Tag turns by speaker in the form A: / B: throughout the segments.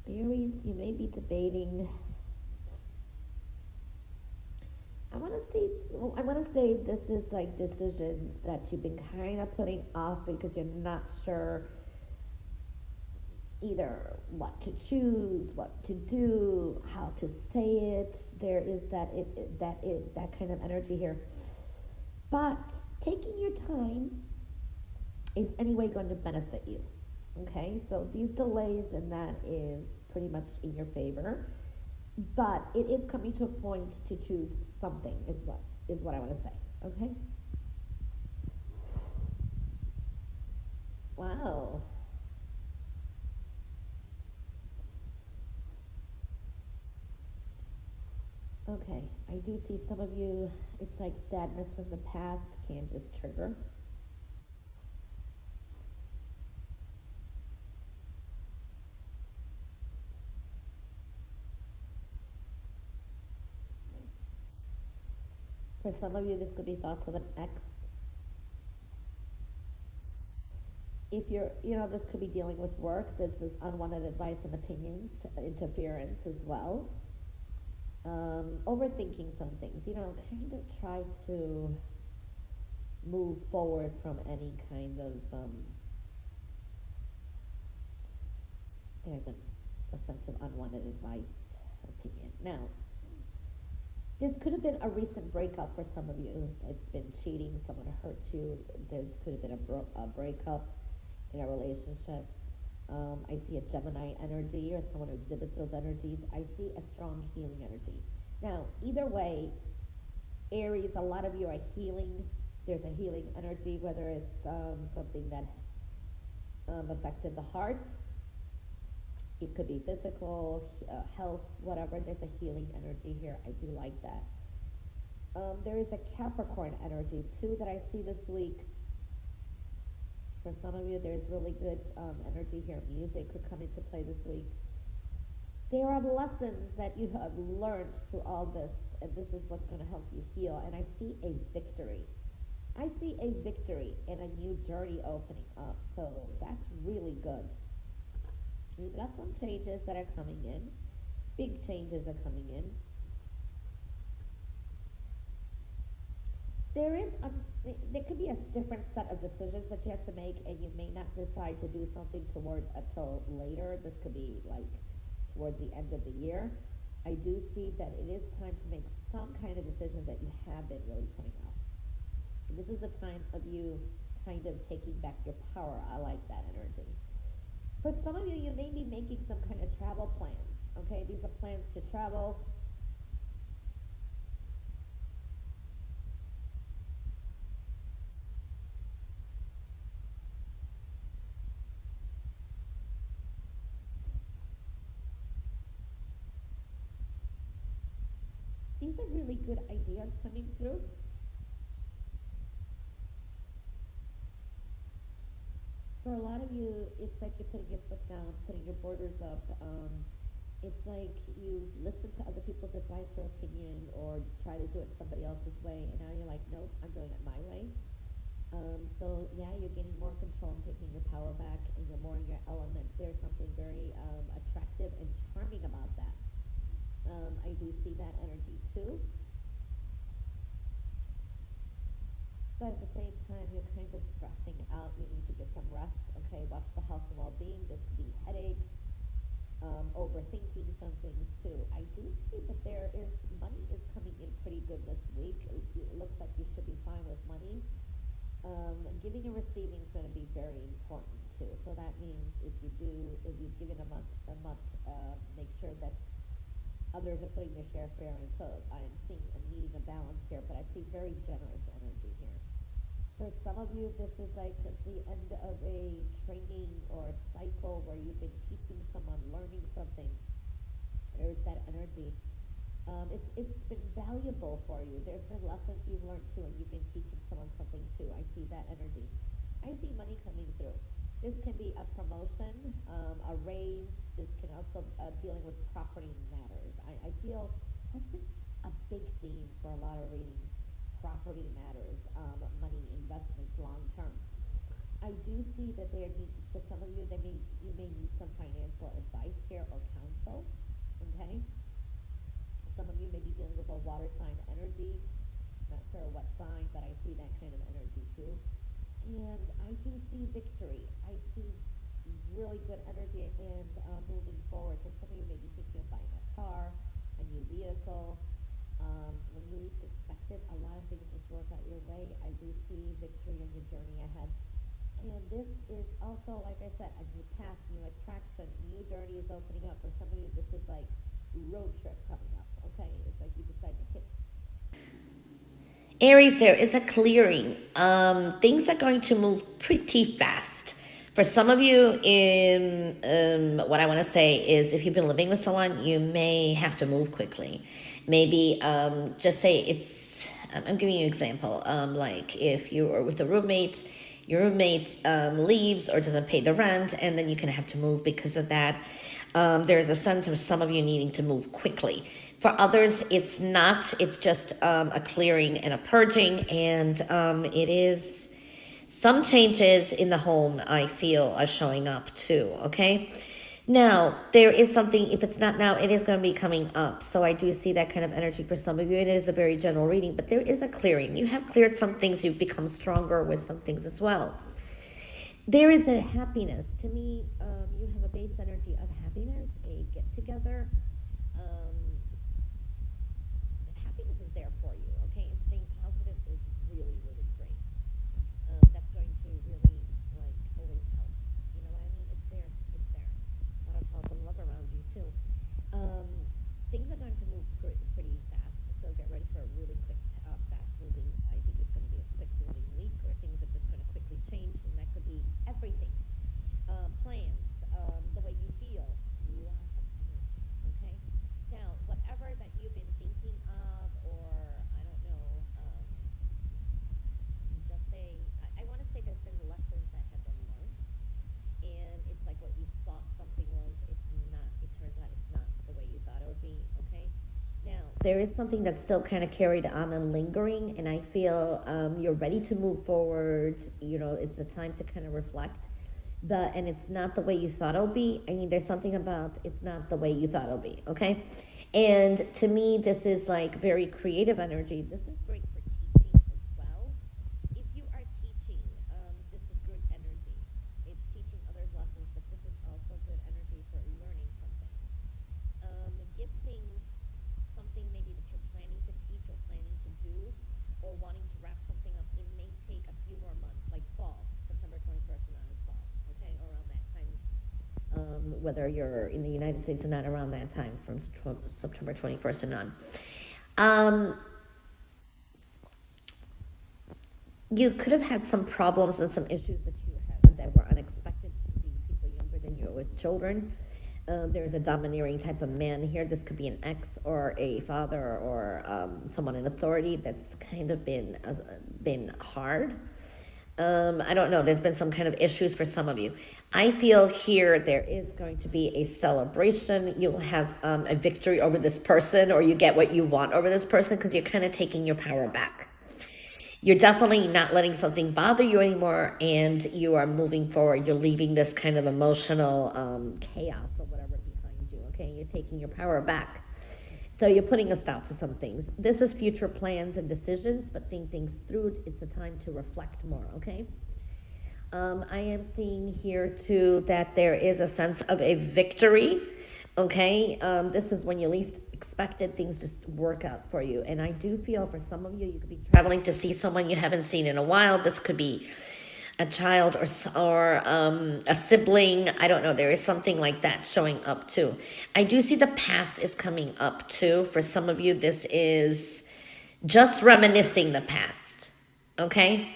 A: Aries, you may be debating. I want to say this is like decisions that you've been kind of putting off because you're not sure either what to choose, what to do, how to say it. There is that kind of energy here. But taking your time is anyway going to benefit you. Okay, so these delays and that is pretty much in your favor, but it is coming to a point to choose something. Is what I want to say. Okay. Wow. Okay, I do see some of you. It's like sadness from the past can just trigger. For some of you, this could be thoughts of an ex. If this could be dealing with work. This is unwanted advice and opinions, interference as well. Overthinking some things. Kind of try to move forward from any kind of there's a sense of unwanted advice, opinion. Now, this could have been a recent breakup for some of you. It's been cheating, someone hurt you. There could have been a breakup in a relationship. I see a Gemini energy or someone who exhibits those energies. I see a strong healing energy. Now, either way, Aries, a lot of you are healing. There's a healing energy, whether it's something that affected the heart. It could be physical, health, whatever. There's a healing energy here. I do like that. There is a Capricorn energy too that I see this week. For some of you, there's really good energy here. Music could come into play this week. There are lessons that you have learned through all this, and this is what's going to help you heal. And I see a victory. I see a victory and a new journey opening up. So that's really good. We've got some changes that are coming in. Big changes are coming in. There could be a different set of decisions that you have to make, and you may not decide to do something toward until later. This could be like towards the end of the year. I do see that it is time to make some kind of decision that you have been really putting off. This is a time of you kind of taking back your power. I like that energy. For some of you, you may be making some kind of travel plans. Okay, these are plans to travel. These are really good ideas coming through. For a lot of you, it's like you're putting your foot down, putting your borders up. It's like you listen to other people's advice or opinion or try to do it somebody else's way, and now you're like, nope, I'm doing it my way. So yeah, you're getting more control and taking your power back, and you're more in your element. There's something very attractive and charming about that. I do see that energy too. But at the same time, you're kind of stressing out. You need to get some rest. Okay, watch the health and well-being. This could be headaches, overthinking some things too. I do see that money is coming in pretty good this week. It looks like you should be fine with money. Giving and receiving is going to be very important too. So that means if you've given a much, make sure that others are putting their share fair. And so I'm seeing a needing a balance here, but I see very generous energy here. For some of you, this is like the end of a training or a cycle where you've been teaching someone, learning something. There's that energy. It's been valuable for you. There's been lessons you've learned too, and you've been teaching someone something too. I see that energy. I see money coming through. This can be a promotion, a raise. This can also dealing with property matters. I feel that's been a big theme for a lot of readings. Property matters, money, investments, long term. I do see that for some of you, you may need some financial advice here or sign, but I see that kind of energy too. And I do see victory. I see really good energy and moving forward. For some of you, maybe thinking of buying a car, a new vehicle. When you least expect it, a lot of things just work out your way. I do see victory in your journey ahead. And this is also, like I said, a new path, new attraction, new journey is opening up. For some of you, this is like road trip coming up, okay? It's like you decide to hit.
B: Aries, there is a clearing. Things are going to move pretty fast. For some of you, in what I want to say is, if you've been living with someone, you may have to move quickly. Maybe just say it's. I'm giving you an example. Like if you are with a roommate, your roommate leaves or doesn't pay the rent, and then you can have to move because of that. There's a sense of some of you needing to move quickly. For others, it's not. It's just a clearing and a purging, and it is some changes in the home I feel are showing up too, okay? Now, there is something, if it's not now, it is going to be coming up. So I do see that kind of energy for some of you. It is a very general reading, but there is a clearing. You have cleared some things. You've become stronger with some things as well. There is a happiness. To me, you have a base energy of happiness, a get-together. Happiness is there for you, okay? And staying positive is really, really great. That's going to really, like, always help. You know what I mean? It's there. It's there. That'll tell some love around you, too. Things are going to move pretty fast, so get ready for a really quick, fast moving. I think it's going to be a quick moving week, or things are just going to quickly change, and that could be everything. Plans, the way you feel, lots of energy, okay? Now, whatever that you've been thinking of, or I don't know, just say, I want to say there's been lessons that have been learned, and it's like what you thought something was, it's not, it turns out it's not the way you thought it would be, okay? Now, there is something that's still kind of carried on and lingering, and I feel you're ready to move forward. You know, it's a time to kind of reflect. And it's not the way you thought it'll be. I mean, there's something about it's not the way you thought it'll be, okay? And to me, this is like very creative energy. This is great for teaching as well. If you are teaching, this is good energy. It's teaching others lessons, but this is also good energy for learning something. Give things something maybe that you're planning to teach or planning to do or wanting to wrap something up. It may take a few more months, like fall, September 21st and on is fall, okay, around that time. Whether you're in the United States or not, around that time from September 21st and on. You could have had some problems and some issues that you had that were unexpected. Could be people younger than you with children. There's a domineering type of man here. This could be an ex or a father or someone in authority that's kind of been hard. I don't know. There's been some kind of issues for some of you. I feel here there is going to be a celebration. You'll have a victory over this person, or you get what you want over this person because you're kind of taking your power back. You're definitely not letting something bother you anymore, and you are moving forward. You're leaving this kind of emotional chaos or whatever behind you, okay? You're taking your power back. So you're putting a stop to some things. This is future plans and decisions, but think things through. It's a time to reflect more, okay? I am seeing here, too, that there is a sense of a victory, okay? This is when you least expected things just work out for you. And I do feel for some of you, you could be traveling to see someone you haven't seen in a while. This could be a child or a sibling. I don't know. There is something like that showing up too. I do see the past is coming up too. For some of you, this is just reminiscing the past. Okay?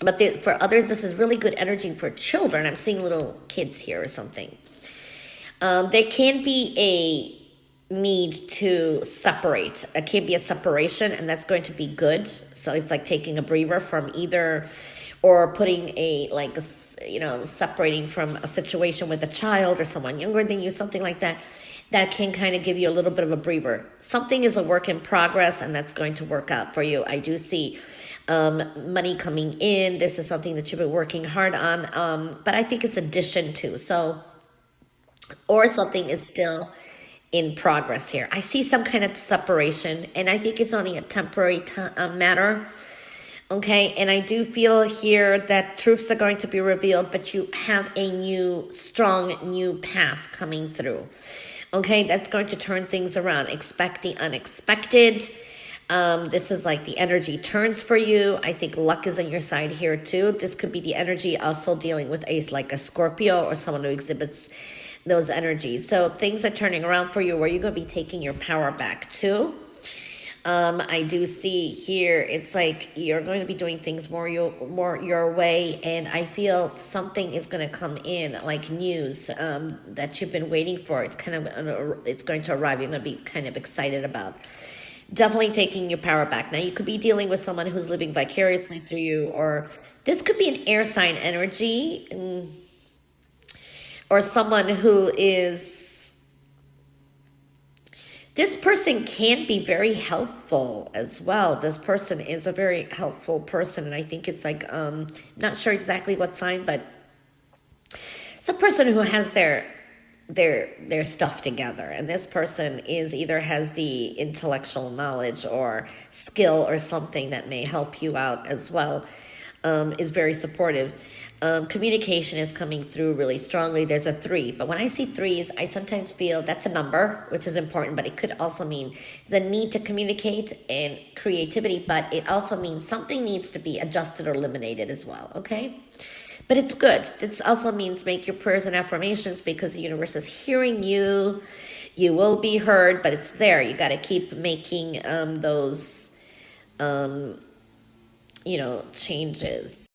B: But for others, this is really good energy for children. I'm seeing little kids here or something. There can be a need to separate. It can be a separation, and that's going to be good. So it's like taking a breather from either, or putting separating from a situation with a child or someone younger than you, something like that. That can kind of give you a little bit of a breather. Something is a work in progress, and that's going to work out for you. I do see money coming in. This is something that you've been working hard on, but I think it's addition to. So, or something is still in progress here. I see some kind of separation, and I think it's only a temporary matter. Okay, and I do feel here that truths are going to be revealed, but you have a new, strong new path coming through. Okay, that's going to turn things around. Expect the unexpected. This is like the energy turns for you. I think luck is on your side here too. This could be the energy also dealing with like a Scorpio or someone who exhibits those energies. So things are turning around for you where you're going to be taking your power back too. I do see here, it's like you're going to be doing things more your way, and I feel something is going to come in, like news that you've been waiting for. It's going to arrive. You're going to be kind of excited about. Definitely taking your power back. Now, you could be dealing with someone who's living vicariously through you, or this could be an air sign energy, or someone who is. This person can be very helpful as well. This person is a very helpful person, and I think it's like, not sure exactly what sign, but it's a person who has their stuff together, and this person is either has the intellectual knowledge or skill or something that may help you out as well. Is very supportive. Communication is coming through really strongly. There's a 3, but when I see 3s, I sometimes feel that's a number, which is important, but it could also mean the need to communicate and creativity, but it also means something needs to be adjusted or eliminated as well, okay? But it's good. This also means make your prayers and affirmations, because the universe is hearing you. You will be heard, but it's there. You got to keep making those, changes.